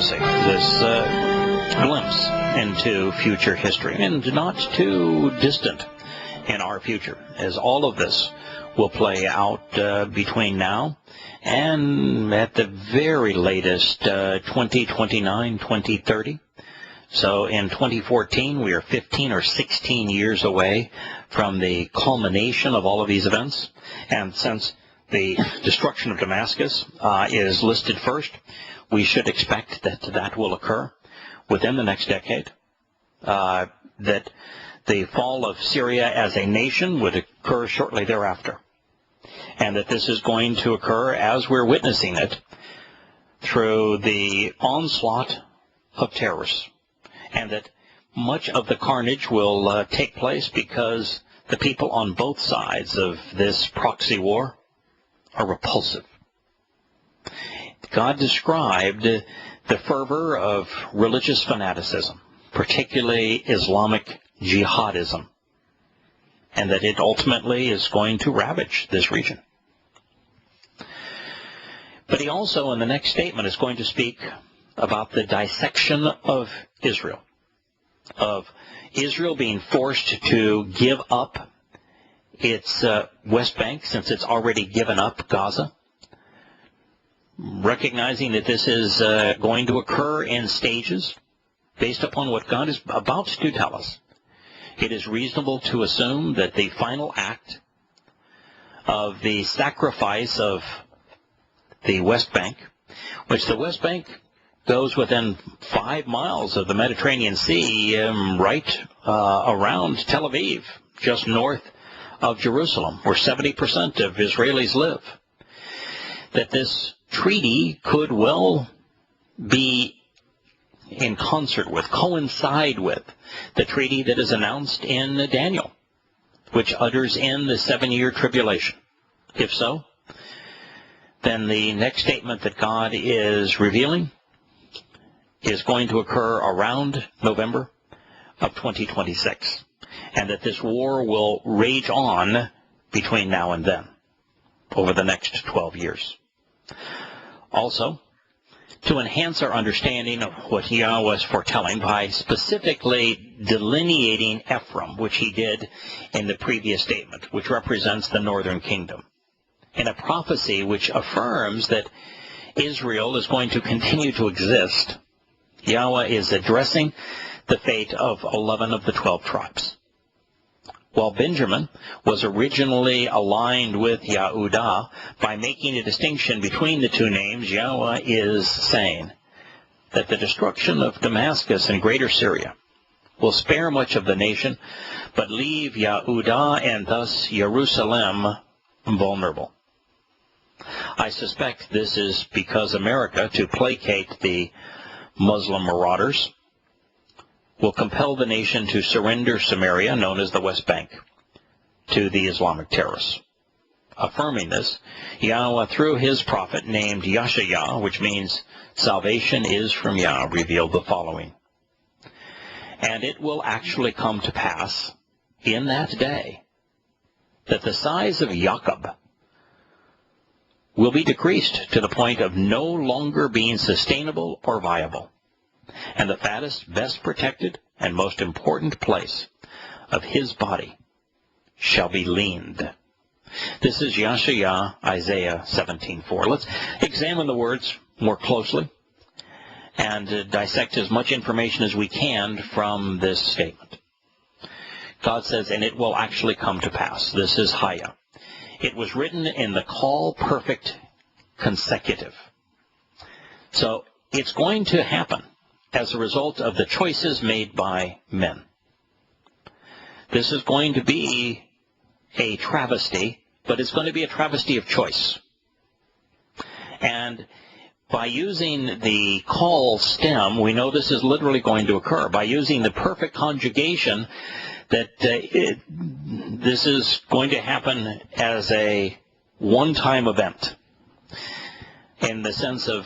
prophecy, this glimpse into future history, and not too distant in our future, as all of this will play out between now and at the very latest 2029, 2030. So in 2014, we are 15 or 16 years away from the culmination of all of these events. And since the destruction of Damascus is listed first, we should expect that that will occur within the next decade, that the fall of Syria as a nation would occur shortly thereafter, and that this is going to occur as we're witnessing it through the onslaught of terrorists, and that much of the carnage will take place because the people on both sides of this proxy war are repulsive. God described the fervor of religious fanaticism, particularly Islamic jihadism, and that it ultimately is going to ravage this region. But he also, in the next statement, is going to speak about the dissection of Israel being forced to give up its West Bank, since it's already given up Gaza, recognizing that this is going to occur in stages based upon what God is about to tell us. It is reasonable to assume that the final act of the sacrifice of the West Bank, which the West Bank goes within 5 miles of the Mediterranean Sea, right around Tel Aviv, just north of Jerusalem, where 70% of Israelis live, that this treaty could well be in concert with, coincide with, the treaty that is announced in Daniel, which utters in the 7-year tribulation. If so, then the next statement that God is revealing is going to occur around November of 2026, and that this war will rage on between now and then, over the next 12 years. Also, to enhance our understanding of what Yahowah is foretelling by specifically delineating Ephraim, which he did in the previous statement, which represents the northern kingdom, in a prophecy which affirms that Israel is going to continue to exist, Yahowah is addressing the fate of 11 of the 12 tribes. While Benjamin was originally aligned with Yehudah by making a distinction between the two names, Yahowah is saying that the destruction of Damascus and greater Syria will spare much of the nation, but leave Yehudah and thus Jerusalem vulnerable. I suspect this is because America, to placate the Muslim marauders, will compel the nation to surrender Samaria, known as the West Bank, to the Islamic terrorists. Affirming this, Yahowah, through his prophet named Yahshua, which means salvation is from Yah, revealed the following. And it will actually come to pass in that day that the size of Jacob will be decreased to the point of no longer being sustainable or viable, and the fattest, best protected, and most important place of his body shall be leaned. This is Yahshua, Isaiah 17:4. Let's examine the words more closely and dissect as much information as we can from this statement. God says, and it will actually come to pass. This is Haya. It was written in the call perfect consecutive. So it's going to happen as a result of the choices made by men. This is going to be a travesty, but it's going to be a travesty of choice. And by using the call stem, we know this is literally going to occur. By using the perfect conjugation, that this is going to happen as a one-time event, in the sense of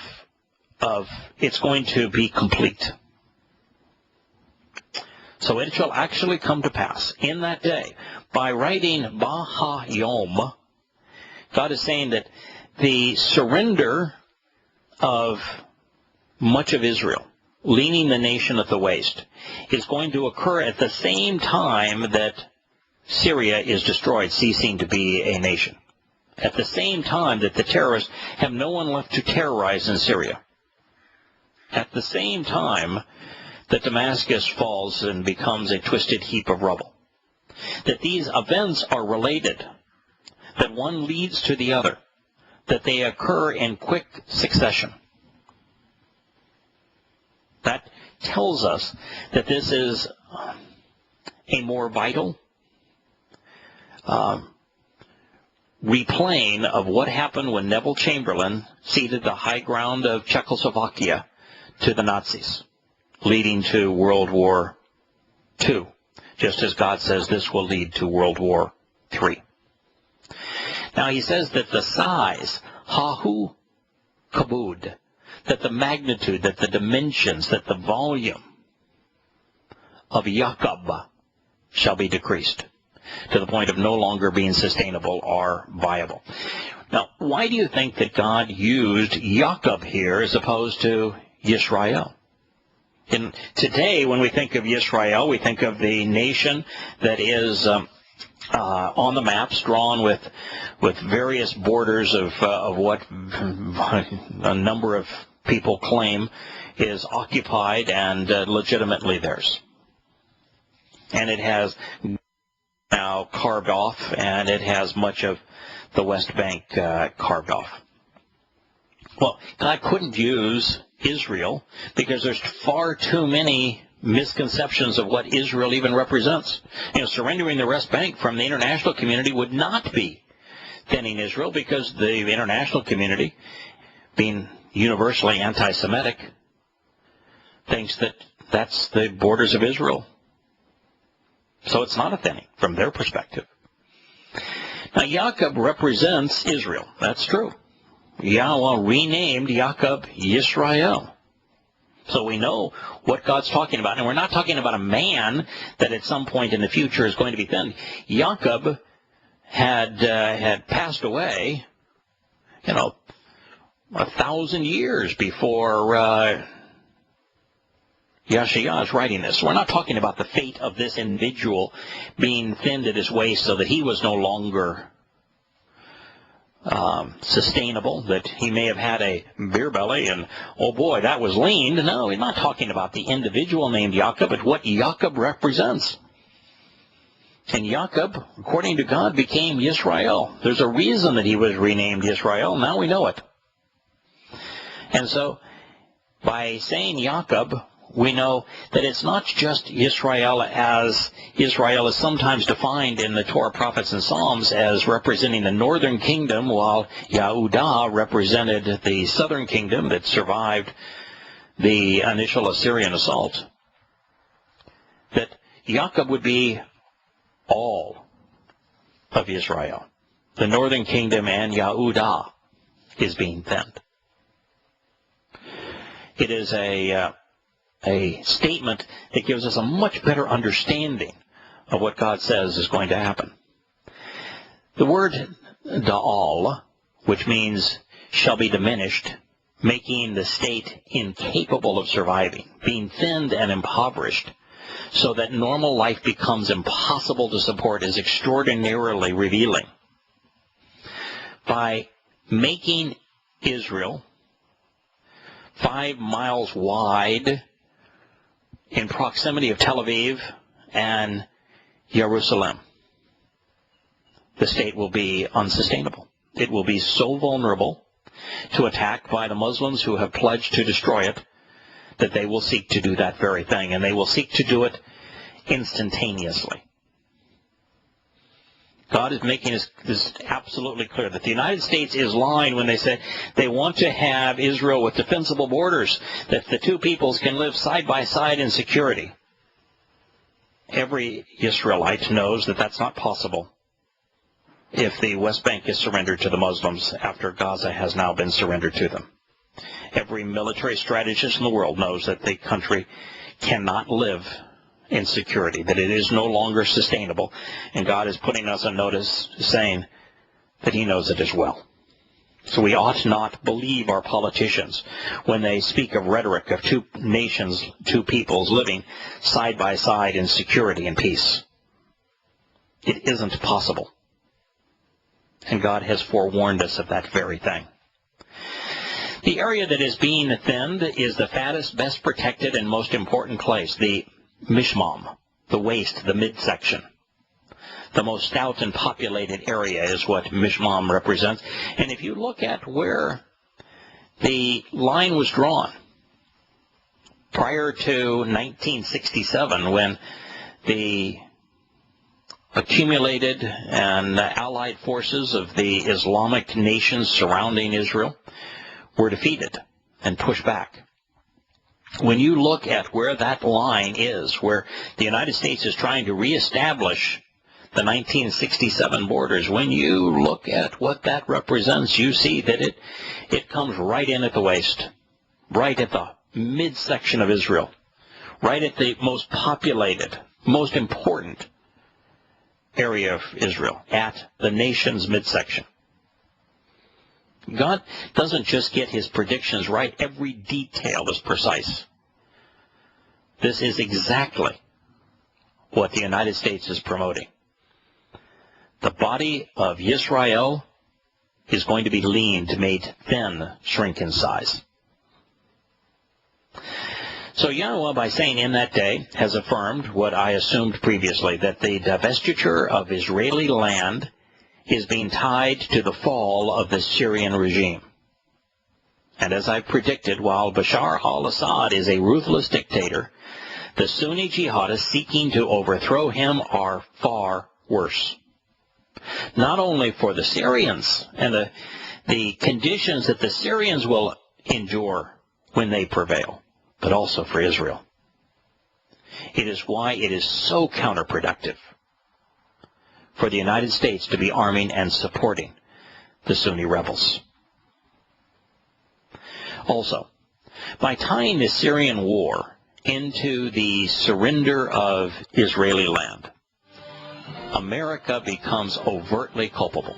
it's going to be complete. So it shall actually come to pass in that day. By writing Bahayom, God is saying that the surrender of much of Israel, leaning the nation at the waist, is going to occur at the same time that Syria is destroyed, ceasing to be a nation. At the same time that the terrorists have no one left to terrorize in Syria. At the same time that Damascus falls and becomes a twisted heap of rubble. That these events are related, that one leads to the other, that they occur in quick succession. That tells us that this is a more vital replaying of what happened when Neville Chamberlain ceded the high ground of Czechoslovakia to the Nazis, leading to World War II, just as God says this will lead to World War III. Now he says that the size, hahu kabud, that the magnitude, that the dimensions, that the volume of Jacob shall be decreased to the point of no longer being sustainable or viable. Now, why do you think that God used Jacob here as opposed to Yisrael? And today, when we think of Yisrael, we think of the nation that is on the maps, drawn with various borders of what a number of people claim is occupied and legitimately theirs. And it has now carved off, and it has much of the West Bank carved off. Well, God couldn't use Israel because there's far too many misconceptions of what Israel even represents. Surrendering the West Bank from the international community would not be thinning Israel, because the international community, being universally anti-Semitic, thinks that that's the borders of Israel. So it's not a thinning from their perspective. Now, Jacob represents Israel. That's true. Yahowah renamed Jacob Yisrael. So we know what God's talking about. And we're not talking about a man that at some point in the future is going to be thinned. Jacob had passed away, 1,000 years before Yahshua is writing this. We're not talking about the fate of this individual being thinned at his waist so that he was no longer sustainable, that he may have had a beer belly and, oh boy, that was lean. No, he's not talking about the individual named Jacob, but what Jacob represents. And Jacob, according to God, became Yisrael. There's a reason that he was renamed Yisrael. Now we know it. And so, by saying Jacob, we know that it's not just Israel as Israel is sometimes defined in the Torah, prophets, and Psalms as representing the northern kingdom, while Yehudah represented the southern kingdom that survived the initial Assyrian assault. That Jacob would be all of Israel. The northern kingdom and Yehudah is being thinned. It is a statement that gives us a much better understanding of what God says is going to happen. The word da'al, which means shall be diminished, making the state incapable of surviving, being thinned and impoverished, so that normal life becomes impossible to support, is extraordinarily revealing. By making Israel 5 miles wide in proximity of Tel Aviv and Jerusalem, the state will be unsustainable. It will be so vulnerable to attack by the Muslims who have pledged to destroy it that they will seek to do that very thing, and they will seek to do it instantaneously. God is making this absolutely clear that the United States is lying when they say they want to have Israel with defensible borders, that the two peoples can live side by side in security. Every Israelite knows that that's not possible if the West Bank is surrendered to the Muslims after Gaza has now been surrendered to them. Every military strategist in the world knows that the country cannot live in security, that it is no longer sustainable, and God is putting us on notice saying that he knows it as well. So we ought not believe our politicians when they speak of rhetoric of two nations, two peoples living side by side in security and peace. It isn't possible. And God has forewarned us of that very thing. The area that is being thinned is the fattest, best protected, and most important place, the mishmam, the waist, the midsection. The most stout and populated area is what mishmam represents. And if you look at where the line was drawn prior to 1967, when the accumulated and allied forces of the Islamic nations surrounding Israel were defeated and pushed back. When you look at where that line is, where the United States is trying to reestablish the 1967 borders, when you look at what that represents, you see that it comes right in at the waist, right at the midsection of Israel, right at the most populated, most important area of Israel, at the nation's midsection. God doesn't just get his predictions right. Every detail is precise. This is exactly what the United States is promoting. The body of Israel is going to be leaned, made thin, shrink in size. So Yahowah, by saying in that day, has affirmed what I assumed previously, that the divestiture of Israeli land is being tied to the fall of the Syrian regime. And as I predicted, while Bashar al-Assad is a ruthless dictator, the Sunni jihadists seeking to overthrow him are far worse. Not only for the Syrians and the conditions that the Syrians will endure when they prevail, but also for Israel. It is why it is so counterproductive for the United States to be arming and supporting the Sunni rebels. Also, by tying the Syrian war into the surrender of Israeli land, America becomes overtly culpable.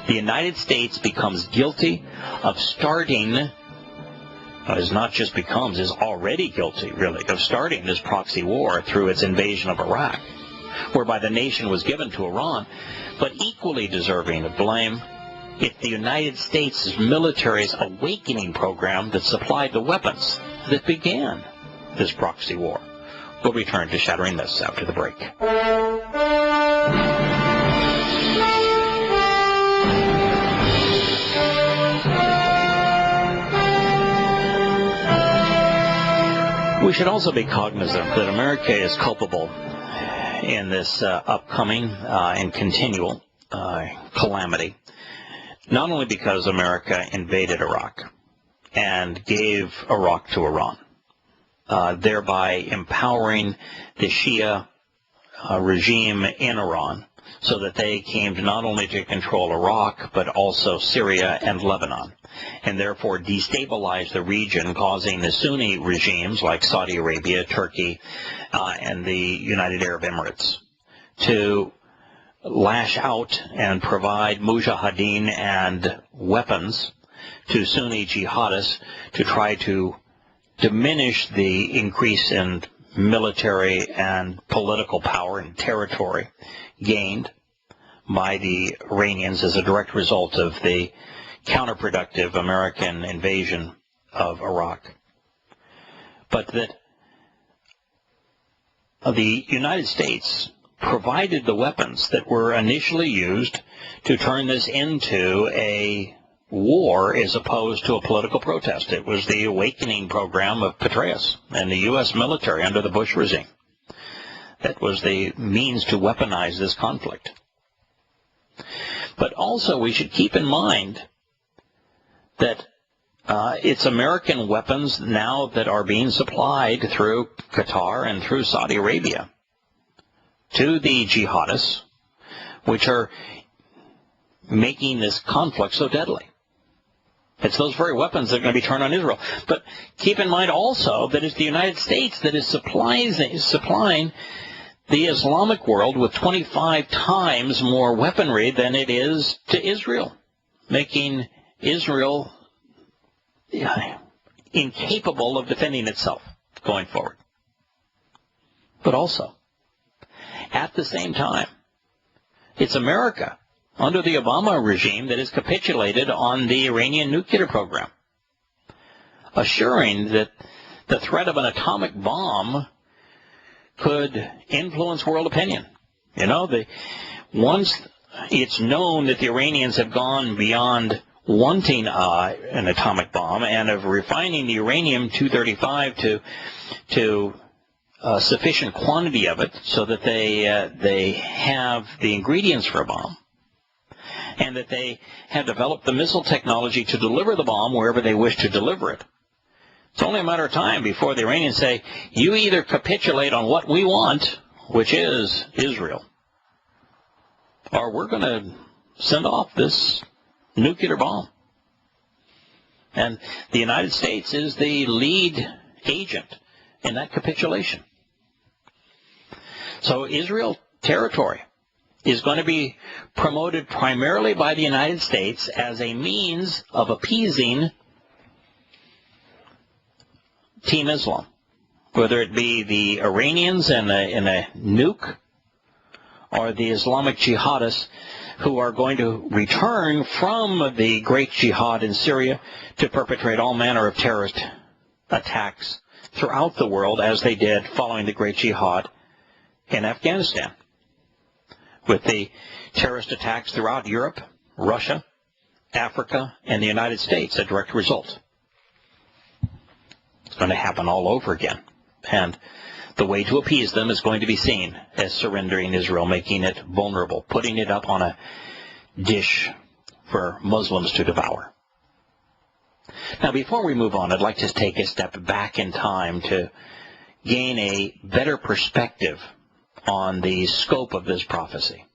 The United States becomes guilty of starting, is not just becomes, is already guilty, really, of starting this proxy war through its invasion of Iraq, whereby the nation was given to Iran, but equally deserving of blame, it's the United States military's awakening program that supplied the weapons that began this proxy war. We'll return to Shattering Myths after the break. We should also be cognizant that America is culpable in this upcoming and continual calamity, not only because America invaded Iraq and gave Iraq to Iran, thereby empowering the Shia regime in Iran so that they came to not only to control Iraq but also Syria and Lebanon, and therefore destabilize the region, causing the Sunni regimes like Saudi Arabia, Turkey, and the United Arab Emirates to lash out and provide mujahideen and weapons to Sunni jihadists to try to diminish the increase in military and political power and territory gained by the Iranians as a direct result of the counterproductive American invasion of Iraq. But that the United States provided the weapons that were initially used to turn this into a war as opposed to a political protest. It was the awakening program of Petraeus and the U.S. military under the Bush regime that was the means to weaponize this conflict. But also we should keep in mind that it's American weapons now that are being supplied through Qatar and through Saudi Arabia to the jihadists, which are making this conflict so deadly. It's those very weapons that are going to be turned on Israel. But keep in mind also that it's the United States that is supplying the Islamic world with 25 times more weaponry than it is to Israel, making Israel incapable of defending itself going forward. But also, at the same time, it's America under the Obama regime that has capitulated on the Iranian nuclear program, assuring that the threat of an atomic bomb could influence world opinion. Once it's known that the Iranians have gone beyond wanting an atomic bomb and of refining the uranium-235 to sufficient quantity of it so that they have the ingredients for a bomb, and that they have developed the missile technology to deliver the bomb wherever they wish to deliver it. It's only a matter of time before the Iranians say, you either capitulate on what we want, which is Israel, or we're going to send off this nuclear bomb. And the United States is the lead agent in that capitulation. So Israel territory is going to be promoted primarily by the United States as a means of appeasing Team Islam, whether it be the Iranians in a nuke or the Islamic jihadists who are going to return from the great jihad in Syria to perpetrate all manner of terrorist attacks throughout the world, as they did following the great jihad in Afghanistan, with the terrorist attacks throughout Europe, Russia, Africa, and the United States, a direct result. It's going to happen all over again. And the way to appease them is going to be seen as surrendering Israel, making it vulnerable, putting it up on a dish for Muslims to devour. Now, before we move on, I'd like to take a step back in time to gain a better perspective on the scope of this prophecy.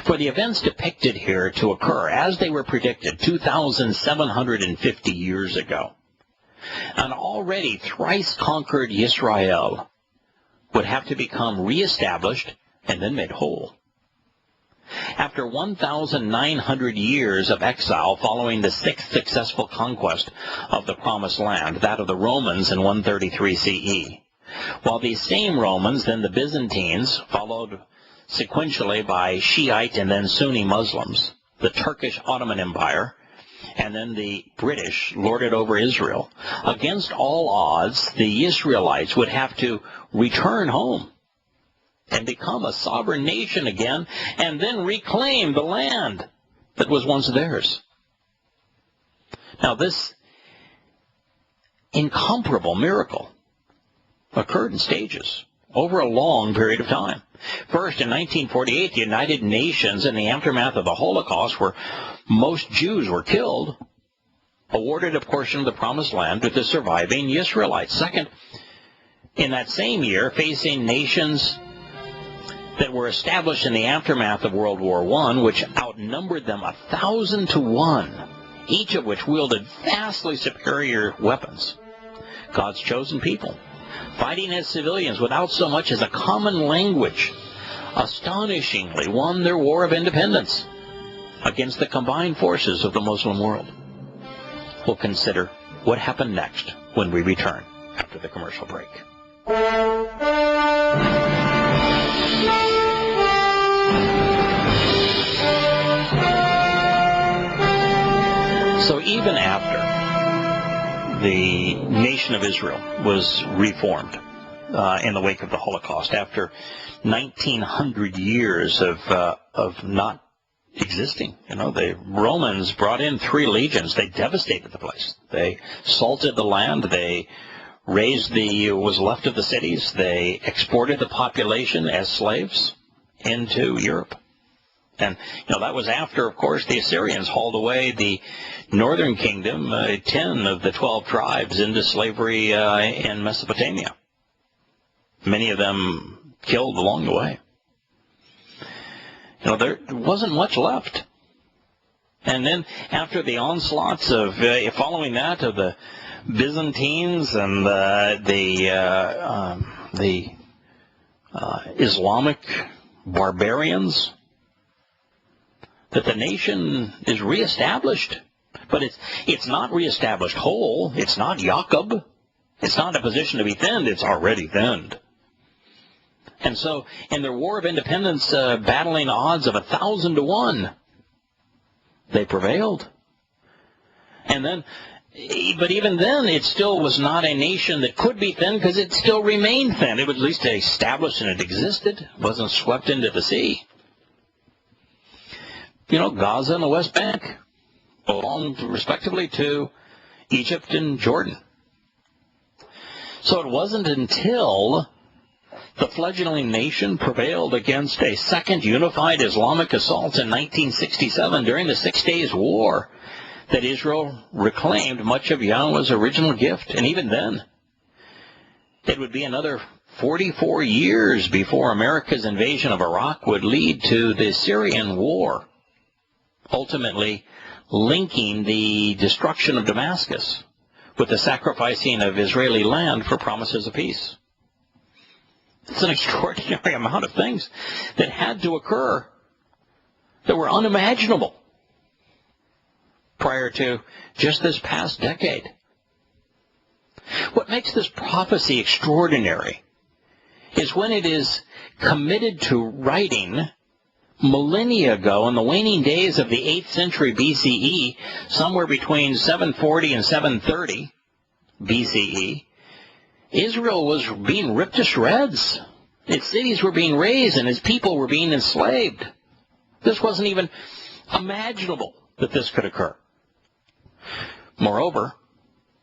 For the events depicted here to occur as they were predicted 2,750 years ago, an already thrice conquered Yisrael would have to become reestablished and then made whole. After 1,900 years of exile following the sixth successful conquest of the Promised Land, that of the Romans in 133 CE, while these same Romans, then the Byzantines, followed sequentially by Shiite and then Sunni Muslims, the Turkish Ottoman Empire, and then the British lorded over Israel, against all odds, the Israelites would have to return home and become a sovereign nation again, and then reclaim the land that was once theirs. Now, this incomparable miracle occurred in stages over a long period of time. First, in 1948, the United Nations, in the aftermath of the Holocaust, where most Jews were killed, awarded a portion of the Promised Land to the surviving Israelites. Second, in that same year, facing nations that were established in the aftermath of World War I, which outnumbered them 1,000 to 1, each of which wielded vastly superior weapons, God's chosen people, fighting as civilians without so much as a common language, astonishingly won their war of independence against the combined forces of the Muslim world. We'll consider what happened next when we return after the commercial break. So even after the nation of Israel was reformed in the wake of the Holocaust, after 1,900 years of not existing, the Romans brought in 3 legions. They devastated the place. They salted the land. They razed what was left of the cities. They exported the population as slaves into Europe. And, that was after, of course, the Assyrians hauled away the northern kingdom, 10 of the 12 tribes, into slavery in Mesopotamia. Many of them killed along the way. There wasn't much left. And then after the onslaughts of, following that, of the Byzantines and the Islamic barbarians, that the nation is reestablished But it's not reestablished whole. It's not Jacob. It's not in a position to be thinned. It's already thinned. And so, in their War of Independence, battling odds of 1,000 to 1, they prevailed. And then, but even then, it still was not a nation that could be thin because it still remained thin. It was at least established and it existed. It wasn't swept into the sea. You know, Gaza and the West Bank belonged respectively to Egypt and Jordan. So it wasn't until the fledgling nation prevailed against a second unified Islamic assault in 1967 during the 6 Days War that Israel reclaimed much of Yahowah's original gift. And even then, it would be another 44 years before America's invasion of Iraq would lead to the Syrian war, ultimately linking the destruction of Damascus with the sacrificing of Israeli land for promises of peace. It's an extraordinary amount of things that had to occur that were unimaginable prior to just this past decade. What makes this prophecy extraordinary is when it is committed to writing millennia ago in the waning days of the 8th century BCE, somewhere between 740 and 730 BCE, Israel was being ripped to shreds. Its cities were being razed and its people were being enslaved. This wasn't even imaginable that this could occur. Moreover,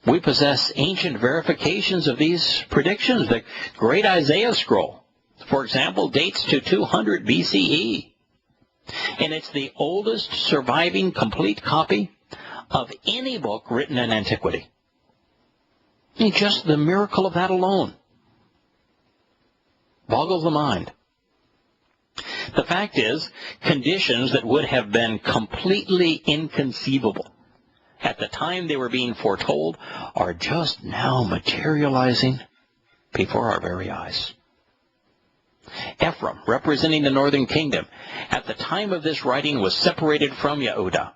we possess ancient verifications of these predictions. The Great Isaiah Scroll, for example, dates to 200 BCE. And it's the oldest surviving complete copy of any book written in antiquity. And just the miracle of that alone boggles the mind. The fact is, conditions that would have been completely inconceivable at the time they were being foretold are just now materializing before our very eyes. Ephraim, representing the northern kingdom, at the time of this writing was separated from Yehudah,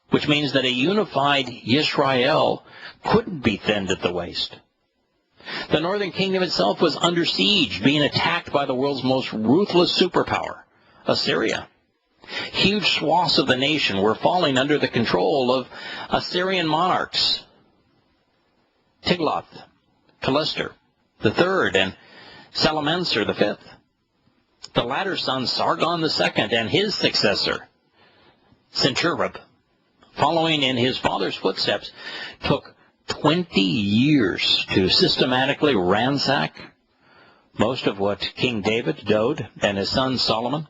which means that a unified Yisrael couldn't be thinned at the waist. The northern kingdom itself was under siege, being attacked by the world's most ruthless superpower, Assyria. Huge swaths of the nation were falling under the control of Assyrian monarchs, Tiglath-Pileser III and Shalmaneser V. The latter son, Sargon II, and his successor, Sennacherib, following in his father's footsteps, took 20 years to systematically ransack most of what King David, Dode, and his son Solomon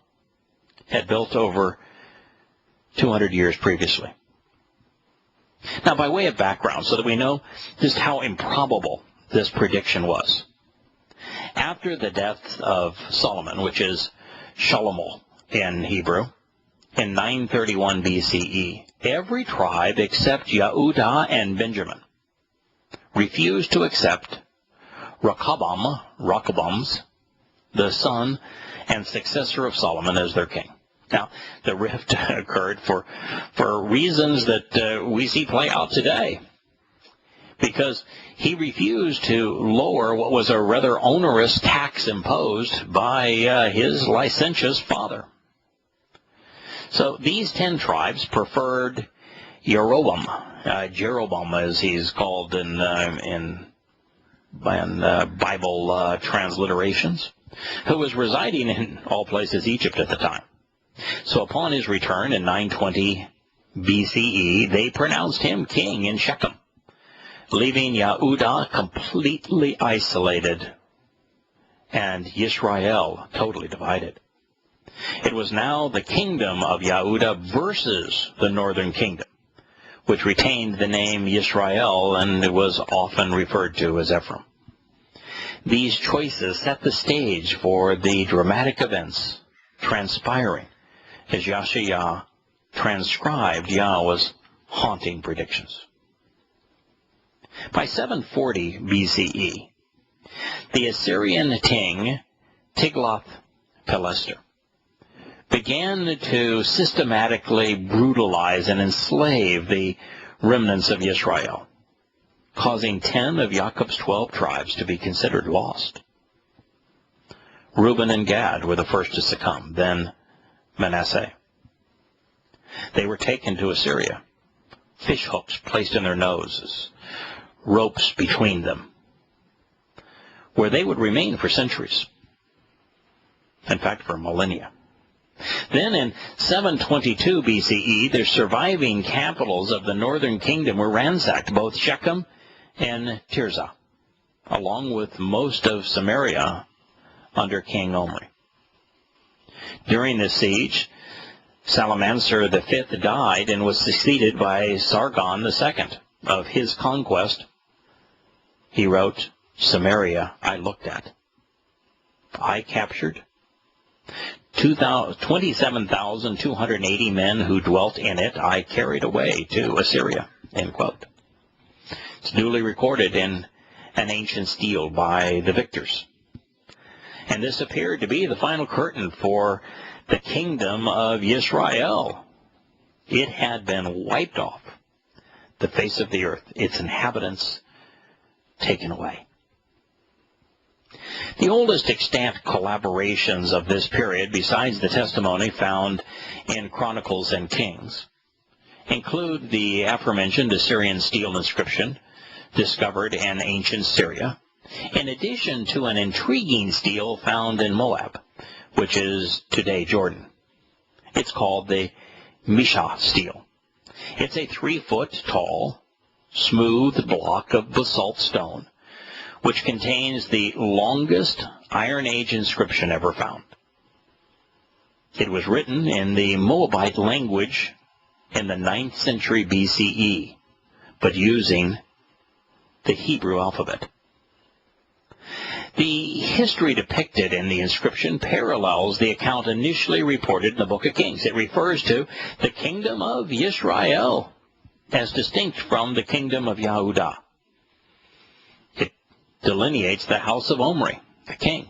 had built over 200 years previously. Now, by way of background, so that we know just how improbable this prediction was, after the death of Solomon, which is Shalomo in Hebrew, in 931 BCE, every tribe except Yehudah and Benjamin refused to accept Rehoboam, the son and successor of Solomon, as their king. Now, the rift occurred for reasons that we see play out today, because he refused to lower what was a rather onerous tax imposed by his licentious father. So these 10 tribes preferred Jeroboam, as he's called in Bible transliterations, who was residing in all places Egypt at the time. So upon his return in 920 BCE, they pronounced him king in Shechem, leaving Yehudah completely isolated and Yisrael totally divided. It was now the kingdom of Yehudah versus the northern kingdom, which retained the name Yisrael and it was often referred to as Ephraim. These choices set the stage for the dramatic events transpiring as Yahshua transcribed Yahowah's haunting predictions. By 740 BCE, the Assyrian king Tiglath-Pileser began to systematically brutalize and enslave the remnants of Israel, causing 10 of Jacob's 12 tribes to be considered lost. Reuben and Gad were the first to succumb, then Manasseh. They were taken to Assyria, fish hooks placed in their noses, ropes between them, where they would remain for centuries. In fact, for millennia. Then in 722 BCE, the surviving capitals of the northern kingdom were ransacked, both Shechem and Tirzah, along with most of Samaria under King Omri. During this siege, Salmanasar V died and was succeeded by Sargon II. Of his conquest, he wrote, "Samaria I looked at. I captured 27,280 men who dwelt in it. I carried away to Assyria." End quote. It's duly recorded in an ancient stele by the victors. And this appeared to be the final curtain for the kingdom of Israel. It had been wiped off the face of the earth, its inhabitants taken away. The oldest extant collaborations of this period, besides the testimony found in Chronicles and Kings, include the aforementioned Assyrian stele inscription discovered in ancient Syria, in addition to an intriguing stele found in Moab, which is today Jordan. It's called the Mishah stele. It's a 3-foot tall, smooth block of basalt stone, which contains the longest Iron Age inscription ever found. It was written in the Moabite language in the 9th century BCE, but using the Hebrew alphabet. The history depicted in the inscription parallels the account initially reported in the Book of Kings. It refers to the kingdom of Israel as distinct from the kingdom of Yahudah. It delineates the house of Omri, the king,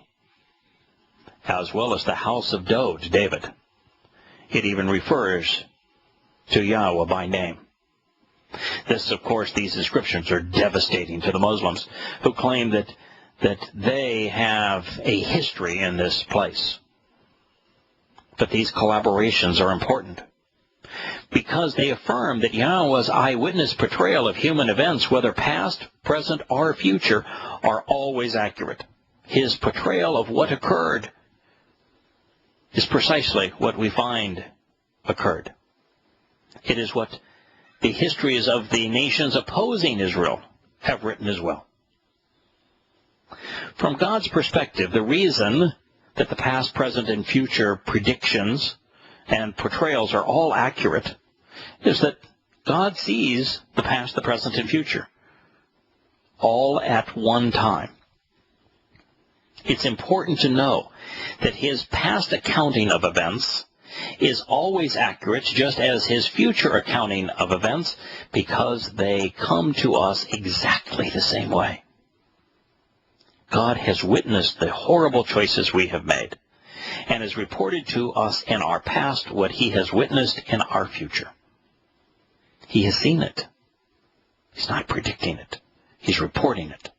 as well as the house of Dod, David. It even refers to Yahowah by name. These inscriptions are devastating to the Muslims who claim that they have a history in this place. But these collaborations are important because they affirm that Yahowah's eyewitness portrayal of human events, whether past, present, or future, are always accurate. His portrayal of what occurred is precisely what we find occurred. It is what the histories of the nations opposing Israel have written as well. From God's perspective, the reason that the past, present, and future predictions and portrayals are all accurate is that God sees the past, the present, and future all at one time. It's important to know that his past accounting of events is always accurate, just as his future accounting of events, because they come to us exactly the same way. God has witnessed the horrible choices we have made and has reported to us in our past what he has witnessed in our future. He has seen it. He's not predicting it. He's reporting it.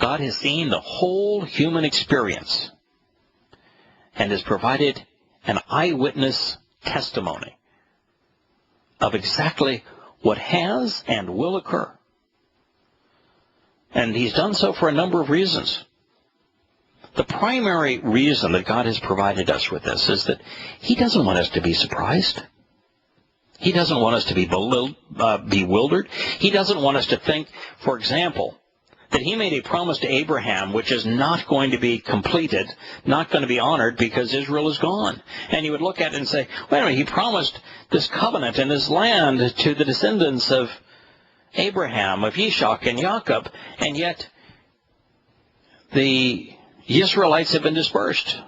God has seen the whole human experience and has provided an eyewitness testimony of exactly what has and will occur. And he's done so for a number of reasons. The primary reason that God has provided us with this is that he doesn't want us to be surprised. He doesn't want us to be bewildered. He doesn't want us to think, for example, that he made a promise to Abraham which is not going to be completed, not going to be honored because Israel is gone. And he would look at it and say, wait a minute, he promised this covenant and this land to the descendants of Abraham, of Ishak and Jacob, and yet the Israelites have been dispersed.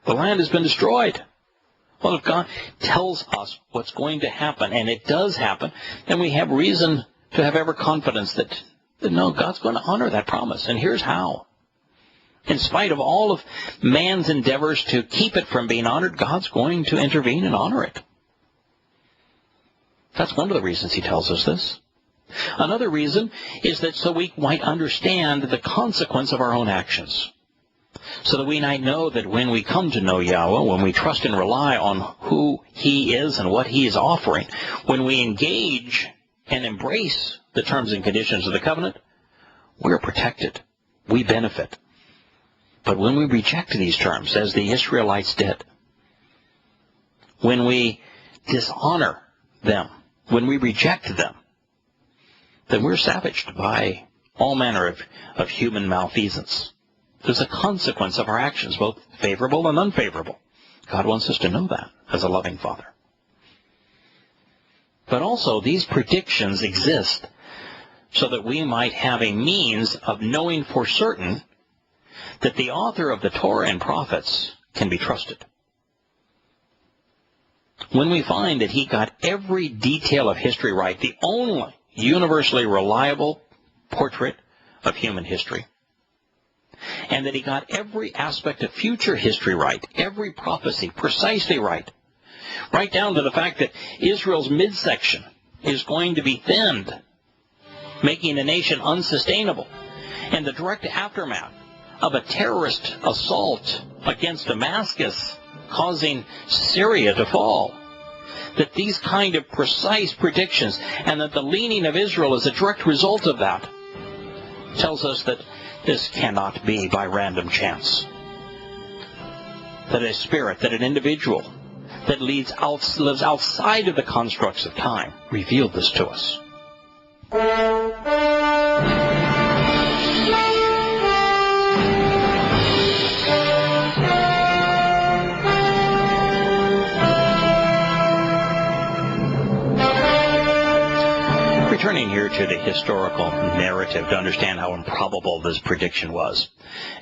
The land has been destroyed. Well, if God tells us what's going to happen, and it does happen, then we have reason to have ever confidence that no, God's going to honor that promise. And here's how. In spite of all of man's endeavors to keep it from being honored, God's going to intervene and honor it. That's one of the reasons he tells us this. Another reason is that so we might understand the consequence of our own actions. So that we might know that when we come to know Yahweh, when we trust and rely on who he is and what he is offering, when we engage and embrace the terms and conditions of the covenant, we're protected. We benefit. But when we reject these terms, as the Israelites did, when we dishonor them, when we reject them, then we're savaged by all manner of human malfeasance. There's a consequence of our actions, both favorable and unfavorable. God wants us to know that as a loving Father. But also, these predictions exist so that we might have a means of knowing for certain that the author of the Torah and prophets can be trusted. When we find that he got every detail of history right, the only universally reliable portrait of human history, and that he got every aspect of future history right, every prophecy precisely right down to the fact that Israel's midsection is going to be thinned, making the nation unsustainable, and the direct aftermath of a terrorist assault against Damascus causing Syria to fall. That these kind of precise predictions, and that the leaning of Israel is a direct result of that, tells us that this cannot be by random chance. That a spirit, that an individual that lives outside of the constructs of time revealed this to us. Returning here to the historical narrative to understand how improbable this prediction was,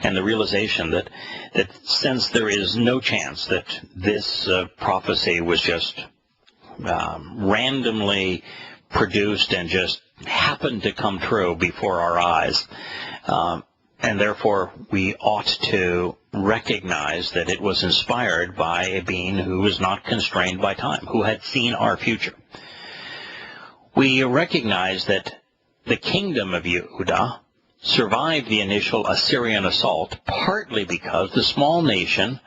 and the realization that since there is no chance that this prophecy was just randomly produced and just happened to come true before our eyes, and therefore we ought to recognize that it was inspired by a being who was not constrained by time, who had seen our future. We recognize that the kingdom of Yehudah survived the initial Assyrian assault partly because the small nation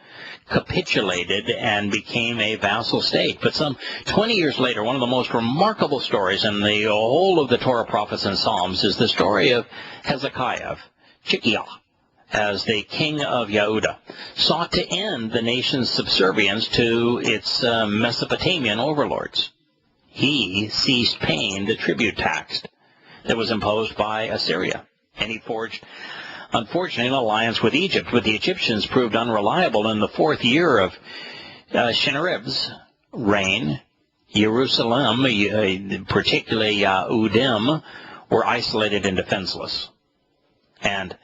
capitulated and became a vassal state. But some 20 years later, one of the most remarkable stories in the whole of the Torah, prophets, and Psalms is the story of Hezekiah, of Chikiah, as the king of Yehudah, sought to end the nation's subservience to its Mesopotamian overlords. He ceased paying the tribute tax that was imposed by Assyria, and he forged, unfortunately, an alliance with Egypt. But the Egyptians proved unreliable. In the 4th year of Sennacherib's reign, Jerusalem, particularly Yehudim, were isolated and defenseless. And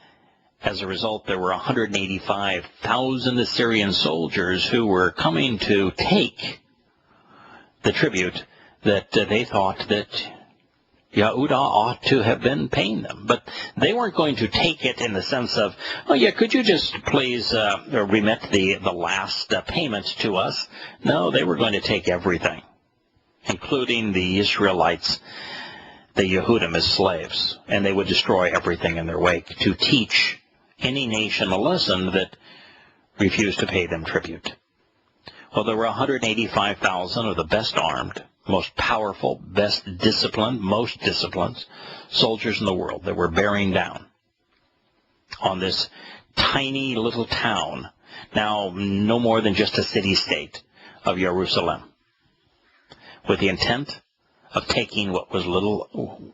as a result, there were 185,000 Assyrian soldiers who were coming to take the tribute that they thought that Yehudah ought to have been paying them. But they weren't going to take it in the sense of, oh yeah, could you just please remit the last payment to us? No, they were going to take everything, including the Israelites, the Yehudim, as slaves, and they would destroy everything in their wake to teach any nation a lesson that refused to pay them tribute. Well, there were 185,000 of the best armed, most powerful, best disciplined, most disciplined soldiers in the world that were bearing down on this tiny little town, now no more than just a city-state of Jerusalem, with the intent of taking what was little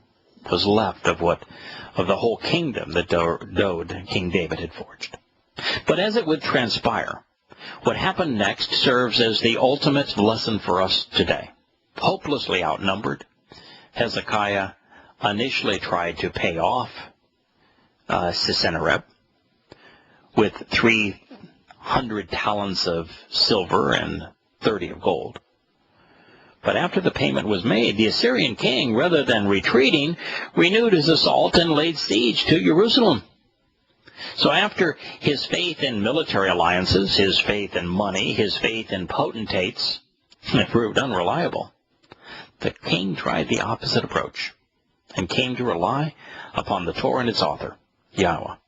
was left of the whole kingdom that King David had forged. But as it would transpire, what happened next serves as the ultimate lesson for us today. Hopelessly outnumbered, Hezekiah initially tried to pay off Sennacherib with 300 talents of silver and 30 of gold. But after the payment was made, the Assyrian king, rather than retreating, renewed his assault and laid siege to Jerusalem. So after his faith in military alliances, his faith in money, his faith in potentates proved unreliable, The king tried the opposite approach and came to rely upon the Torah and its author, Yahowah.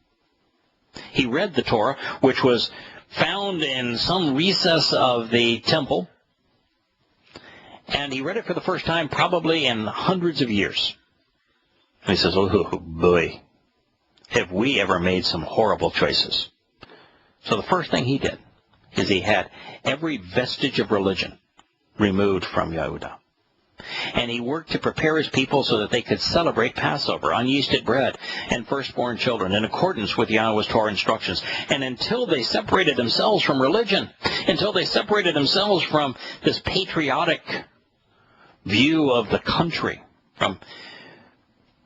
He read the Torah, which was found in some recess of the temple, and he read it for the first time probably in hundreds of years. And he says, oh boy, have we ever made some horrible choices. So the first thing he did is he had every vestige of religion removed from Yehuda. And he worked to prepare his people so that they could celebrate Passover, unyeasted bread, and firstborn children in accordance with Yahweh's Torah instructions. And until they separated themselves from religion, until they separated themselves from this patriotic view of the country, from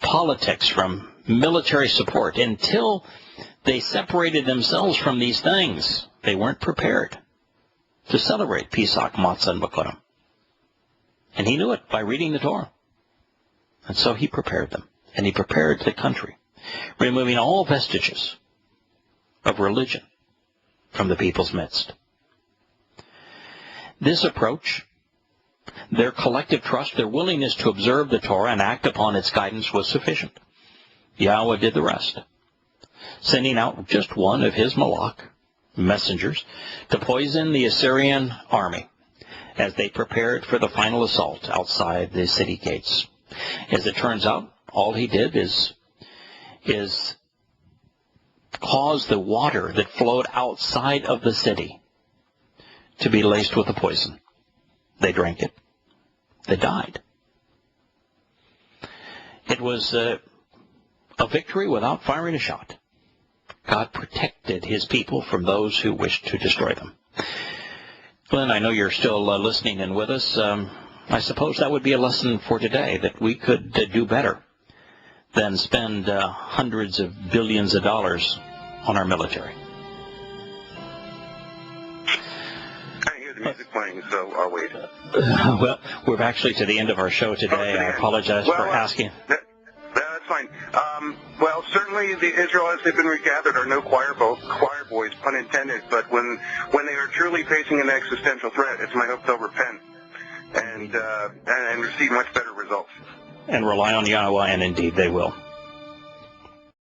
politics, from military support, until they separated themselves from these things, they weren't prepared to celebrate Pesach, Matzah, and Bikurim. And he knew it by reading the Torah. And so he prepared them. And he prepared the country, removing all vestiges of religion from the people's midst. This approach, their collective trust, their willingness to observe the Torah and act upon its guidance was sufficient. Yahowah did the rest, sending out just one of his malach, messengers, to poison the Assyrian army as they prepared for the final assault outside the city gates. As it turns out, all he did is cause the water that flowed outside of the city to be laced with the poison. They drank it. They died. It was a victory without firing a shot. God protected his people from those who wished to destroy them. Glenn, I know you're still listening in with us. I suppose that would be a lesson for today, that we could do better than spend hundreds of billions of dollars on our military. I hear the music playing, so I'll wait. Well, we're actually to the end of our show today. I apologize for asking. That's fine. Well, certainly the Israelites have been regathered are no choir boys, pun intended, but when they are truly facing an existential threat, it's my hope they'll repent and receive much better results. And rely on Yahowah, and indeed they will.